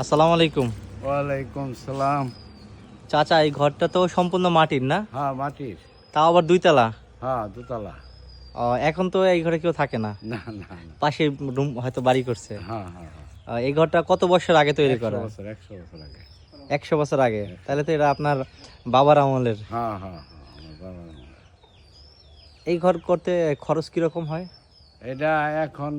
আসসালামু আলাইকুম। ওয়ালাইকুম সালাম। চাচা, এই ঘরটা তো সম্পূর্ণ মাটির না? হ্যাঁ, মাটির। তাও আবার দুইতলা। হ্যাঁ, দোতলা। এখন তো এই ঘরে কেউ থাকে না, না না না। পাশে রুম হয়তো বাড়ি করছে। হ্যাঁ হ্যাঁ হ্যাঁ। এই ঘরটা কত বছর আগে তৈরি 100 করা? বছর 100 বছর আগে। 100 বছর আগে? তাহলে তো এটা আপনার বাবার আমলের। হ্যাঁ হ্যাঁ হ্যাঁ, আমার বাবার আমলে। এই ঘর করতে খরচ কিরকম হয়? এটা এখন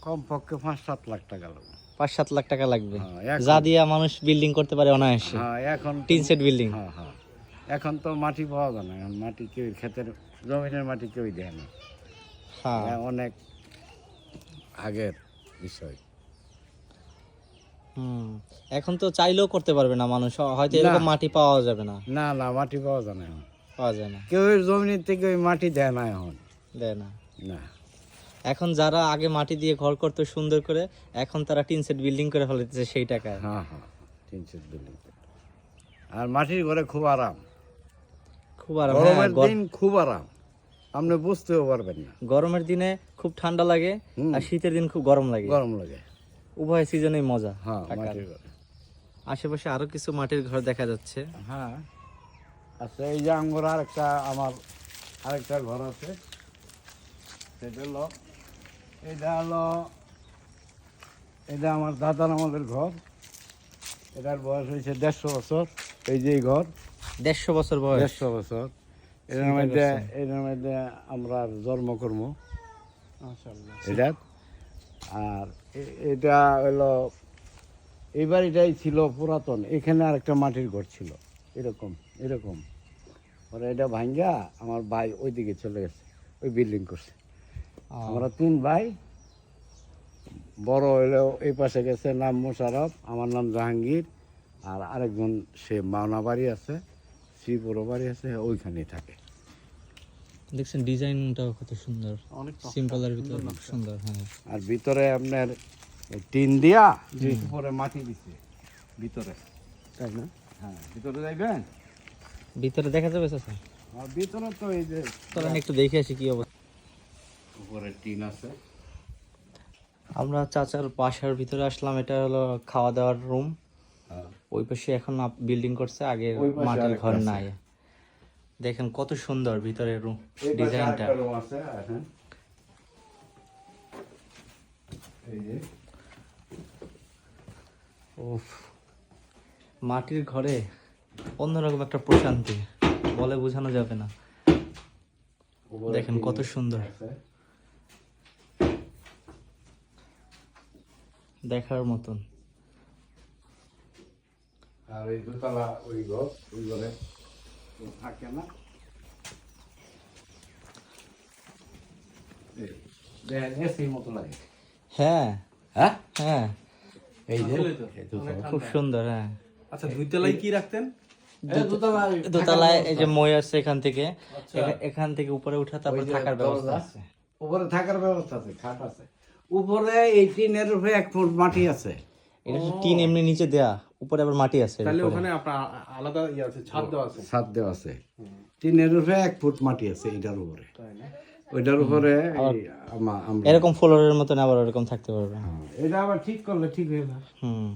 কমপক্ষে 5-7 লাখ টাকা লাগবে। 5-7 লাখ টাকা লাগবে, হ্যাঁ, এখন- যা দিয়ে মানুষ বিল্ডিং করতে পারে অনায়াসে। হ্যাঁ, এখন টিন সেট বিল্ডিং। হ্যাঁ হ্যাঁ। এখন তো মাটি পাওয়া যায় না, এখন মাটি কেউ ক্ষেতের জমিনের মাটি কেউই দেয় না। হ্যাঁ। এটা অনেক আগের বিষয়। এখন তো চাইলেও করতে পারবে না মানুষ, হয়তো এরকম না। মাটি পাওয়া যাবে না, না না, মাটি পাওয়া যায় না এখন। পাওয়া যায় না, কেউ জমিনের থেকে ওই মাটি দেয় না এখন। দেয় না। না। এখন যারা আগে মাটি দিয়ে ঘর করতো সুন্দর করে, এখন তারা টিন সেট বিল্ডিং করে ফেলতেছে সেই টাকায়। হ্যাঁ হ্যাঁ, 300 বিল্ডিং। আর মাটির ঘরে খুব আরাম, খুব আরাম। গরমের দিন খুব আরাম, আপনি বুঝতেও পারবেন না। গরমের দিনে খুব ঠান্ডা লাগে, হুম। আর শীতের দিন খুব গরম লাগে। গরম লাগে। উভয় সিজনেই মজা। হ্যাঁ, থাকার। মাটির ঘরে। আশেপাশে আরো কিছু মাটির ঘর দেখা যাচ্ছে। হ্যাঁ। আচ্ছা, এই যে আমার আমার আরেকটা ঘর আছে, সেটা হলো এটা আমার দাদার আমাদের ঘর। এটার বয়স হয়েছে 150 বছর। এই যে এই ঘর 150 বছর বয়স। 150 বছর। এটার মধ্যে আমরা জন্মকর্ম এটা। আর এটা হলো, এই বাড়িটাই ছিল পুরাতন। এখানে আরেকটা মাটির ঘর ছিল, এরকম এরকম। পরে এটা ভাঙ্গা আমার ভাই ওইদিকে চলে গেছে, ওই বিল্ডিং করছে। আমরা 3 ভাই। বড় হইলেও এই পাশে গেছে, নাম মোশারফ, আমার নাম জাহাঙ্গীর। আর আরেকজন সে মাওনা বাড়ি আছে, শ্রীপুরো বাড়ি আছে, ওইখানেই থাকে। দেখছেন ডিজাইনটাও কত সুন্দর, অনেক সিম্পল এর ভিতরে খুব সুন্দর। হ্যাঁ। আর ভিতরে আপনার টিন দিয়া উপরে মাটি দিচ্ছে ভিতরে, তাই না? হ্যাঁ, ভিতরে যাইবেন। ভিতরে দেখা যাবে চাচা? আর ভিতরে তো এই যে চলেন একটু দেখে আসি কি অবস্থা। উপরে টিন আছে। আমরা চাচার বাসার ভিতরে আসলাম। এটা হলো খাওয়া দাওয়ার রুম। হ্যাঁ। ওই পাশে এখন বিল্ডিং করছে, আগে ওই পাশে মাটির আরেকটা ঘর আছে। নাই। দেখেন কত সুন্দর ভিতরের রুম এই পাশে ডিজাইনটা। আরেকটা room আছে, আসেন। এই যে উফ, মাটির ঘরে অন্যরকম একটা প্রশান্তি, বলে বোঝানো যাবে না। উপরে দেখেন টিন কত সুন্দর, আছে। দেখার মতন। আর এই দোতলা ওই ঘর, ওই ঘরে কেউ থাকে না। এই দেখেন, এসির মতো লাগে। হ্যাঁ হ্যাঁ, হ্যাঁ, এই যে ভালোই তো। এই দোতলা। খুব সুন্দর। হ্যাঁ, আচ্ছা, দুই তলায় কি রাখতেন? এই দোতলা দোতলায় এই যে মই আছে এখান থেকে, আচ্ছা। এখান থেকে উপরে উঠা, তারপর ওই যে থাকার ব্যবস্থা দরজা, আছে। উপরে থাকার ব্যবস্থা আছে, খাট আছে। উপরে এই টিনের উপরে 1 ফুট মাটি আছে। এটা তো টিন এমনি নিচে দেয়া, উপরে আবার মাটি আছে এর তাহলে উপরে। ওখানে আপনার আলাদা ইয়ে আছে, ছাদ দেওয়া আছে। ছাদ দেওয়া আছে। টিনের উপরে 1 ফুট মাটি আছে, এটার উপরে। তাই না? ওইটার উপরে আমরা এরকম ফ্লোরের মতন আবার এরকম থাকতে পারবে। এটা আবার ঠিক করলে ঠিক হয়ে যায়। হুম।